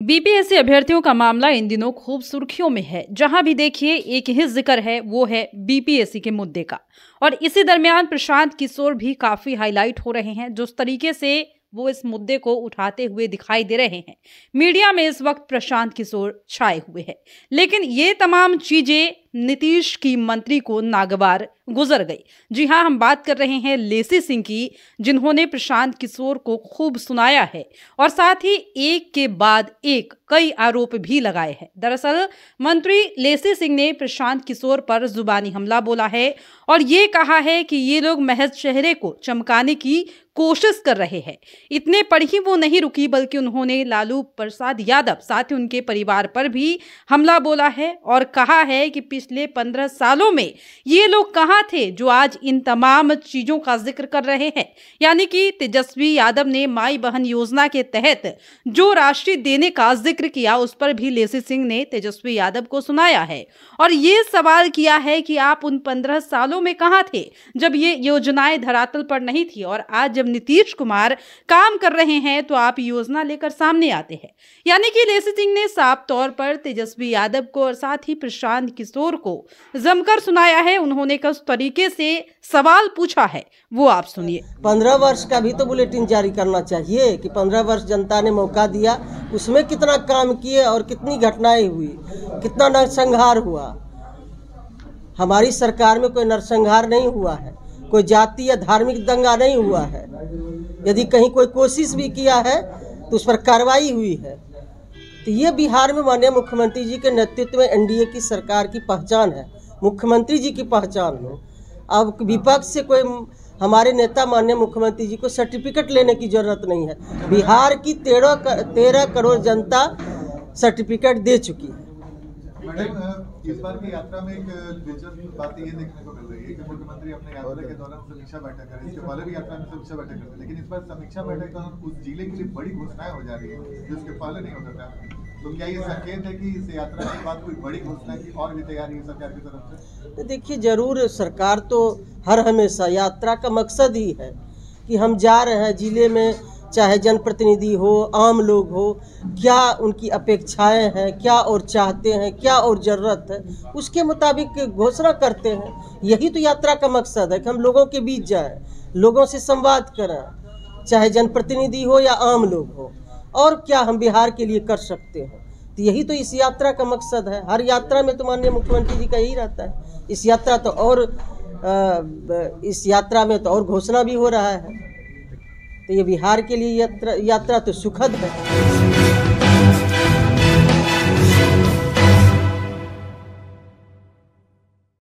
BPSC अभ्यर्थियों का मामला इन दिनों खूब सुर्खियों में है। जहां भी देखिए एक ही जिक्र है, वो है बीपीएससी के मुद्दे का। और इसी दरमियान प्रशांत किशोर भी काफी हाईलाइट हो रहे हैं। जिस तरीके से वो इस मुद्दे को उठाते हुए दिखाई दे रहे हैं, मीडिया में इस वक्त प्रशांत किशोर छाए हुए हैं। लेकिन ये तमाम चीजें नीतीश की मंत्री को नागवार गुजर गई। जी हां, हम बात कर रहे हैं लेसी सिंह की, जिन्होंने प्रशांत किशोर को खूब सुनाया है और साथ ही एक के बाद एक कई आरोप भी लगाए हैं। दरअसल मंत्री लेसी सिंह ने प्रशांत किशोर पर जुबानी हमला बोला है और ये कहा है कि ये लोग महज चेहरे को चमकाने की कोशिश कर रहे हैं। इतने पर ही वो नहीं रुकी, बल्कि उन्होंने लालू प्रसाद यादव साथ ही उनके परिवार पर भी हमला बोला है और कहा है कि पिछले 15 सालों में ये लोग कहाँ थे जो आज इन तमाम चीजों का जिक्र कर रहे हैं। यानी कि तेजस्वी यादव ने माई बहन योजना के तहत जो राशि देने का जिक्र किया, उस पर भी लेसी सिंह ने तेजस्वी यादव को सुनाया है और ये सवाल किया है कि आप उन 15 सालों में कहाँ थे जब ये योजनाएं धरातल पर नहीं थी, और आज जब नीतीश कुमार काम कर रहे हैं तो आप योजना लेकर सामने आते हैं। यानी कि लेसी सिंह ने साफ तौर पर तेजस्वी यादव को और साथ ही प्रशांत किशोर को जमकर सुनाया है। उन्होंने किस तरीके से सवाल पूछा है वो आप सुनिए। 15 वर्ष का भी तो बुलेटिन जारी करना चाहिए कि 15 वर्ष जनता ने मौका दिया, उसमें कितना काम किए और कितनी घटनाएं हुई, कितना नरसंहार हुआ। हमारी सरकार में कोई नरसंहार नहीं हुआ है, कोई जाति या धार्मिक दंगा नहीं हुआ है। यदि कहीं कोई कोशिश भी किया है तो उस पर कार्रवाई हुई है। तो ये बिहार में माननीय मुख्यमंत्री जी के नेतृत्व में एनडीए की सरकार की पहचान है, मुख्यमंत्री जी की पहचान है। अब विपक्ष से कोई हमारे नेता माननीय मुख्यमंत्री जी को सर्टिफिकेट लेने की जरूरत नहीं है। बिहार की 13 करोड़ जनता सर्टिफिकेट दे चुकी है। मैडम, इस बार की यात्रा में एक दिलचस्प बात ये देखने को मिल रही है कि मुख्यमंत्री अपने यात्रा के दौरान समीक्षा बैठक करें। इसके पहले भी यात्रा में समीक्षा बैठक करते हैं, लेकिन इस बार समीक्षा बैठक के दौरान उस जिले के लिए बड़ी घोषणाएं हो जा रही है जो इसके पहले नहीं होता था। तो क्या ये संकेत है कि इस यात्रा के बाद कोई बड़ी घोषणा की और भी तैयारी है सरकार की तरफ से? देखिए, जरूर सरकार तो हर हमेशा यात्रा का मकसद ही है कि हम जा रहे हैं जिले में, चाहे जनप्रतिनिधि हो, आम लोग हो, क्या उनकी अपेक्षाएं हैं, क्या और चाहते हैं, क्या और ज़रूरत है, उसके मुताबिक घोषणा करते हैं। यही तो यात्रा का मकसद है कि हम लोगों के बीच जाएं, लोगों से संवाद करें, चाहे जनप्रतिनिधि हो या आम लोग हो, और क्या हम बिहार के लिए कर सकते हैं। तो यही तो इस यात्रा का मकसद है। हर यात्रा में तो माननीय मुख्यमंत्री जी का यही रहता है। इस यात्रा में तो और घोषणा भी हो रहा है। तो ये बिहार के लिए यात्रा तो सुखद है।